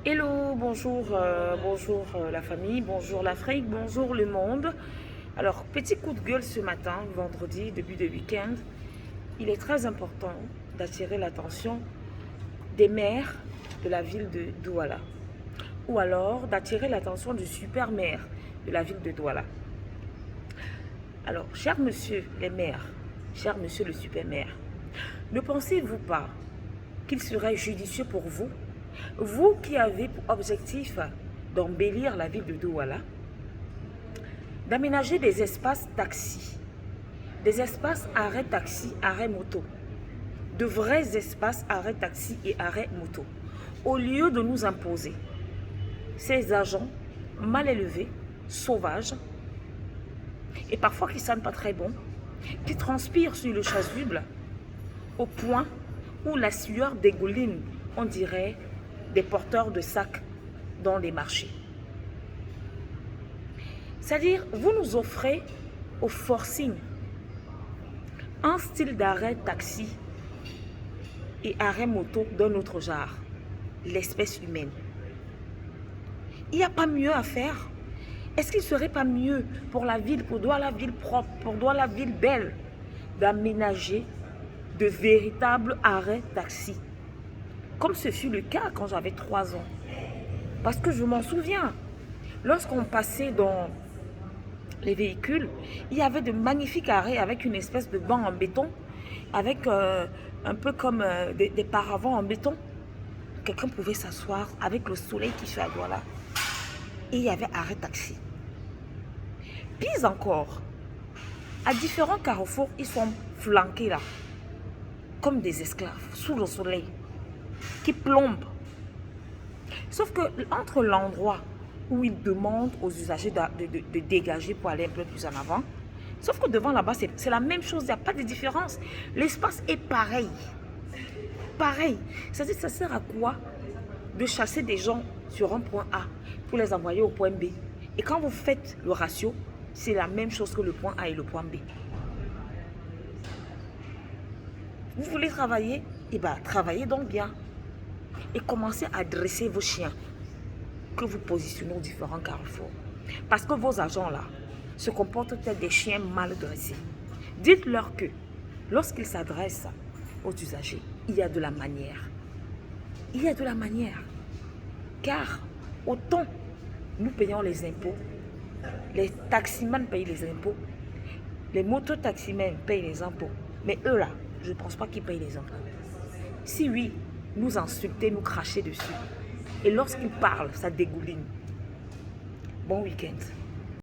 Hello, bonjour, bonjour la famille, bonjour l'Afrique, bonjour le monde. Alors, petit coup de gueule ce matin, vendredi, début de week-end. Il est très important d'attirer l'attention des maires de la ville de Douala. Ou alors d'attirer l'attention du super maire de la ville de Douala. Alors, cher monsieur les maires, cher monsieur le super maire, ne pensez-vous pas qu'il serait judicieux pour vous, vous qui avez pour objectif d'embellir la ville de Douala, d'aménager des espaces taxis, des espaces arrêt taxi, arrêt moto, de vrais espaces arrêt taxi et arrêt moto, au lieu de nous imposer ces agents mal élevés, sauvages, et parfois qui ne sentent pas très bon, qui transpirent sur le chasuble au point où la sueur dégouline, on dirait, des porteurs de sacs dans les marchés. C'est-à-dire, vous nous offrez au forcing un style d'arrêt taxi et arrêt moto d'un autre genre, l'espèce humaine. Il n'y a pas mieux à faire. Est-ce qu'il ne serait pas mieux pour la ville, pour la ville propre, pour la ville belle, d'aménager de véritables arrêts taxi, comme ce fut le cas quand j'avais 3 ans? Parce que je m'en souviens, lorsqu'on passait dans les véhicules, il y avait de magnifiques arrêts avec une espèce de banc en béton, avec un peu comme des paravents en béton. Quelqu'un pouvait s'asseoir avec le soleil qui fait à Douala. Et il y avait arrêt taxi. Pis encore, à différents carrefours, ils sont flanqués là, comme des esclaves, sous le soleil, qui plombent. Sauf que entre l'endroit où ils demandent aux usagers de dégager pour aller un peu plus en avant, sauf que devant là-bas, c'est la même chose, il n'y a pas de différence. L'espace est pareil. Pareil. C'est-à-dire, ça sert à quoi de chasser des gens sur un point A pour les envoyer au point B? Et quand vous faites le ratio, c'est la même chose que le point A et le point B. Vous voulez travailler? Eh bien, travaillez donc bien. Et commencez à dresser vos chiens que vous positionnez aux différents carrefours. Parce que vos agents là se comportent tels des chiens mal dressés. Dites-leur que lorsqu'ils s'adressent aux usagers, il y a de la manière. Il y a de la manière. Car autant nous payons les impôts, les taximans payent les impôts, les mototaximens payent les impôts. Mais eux là, je ne pense pas qu'ils payent les impôts. Si oui, nous insulter, nous cracher dessus. Et lorsqu'ils parlent, ça dégouline. Bon week-end.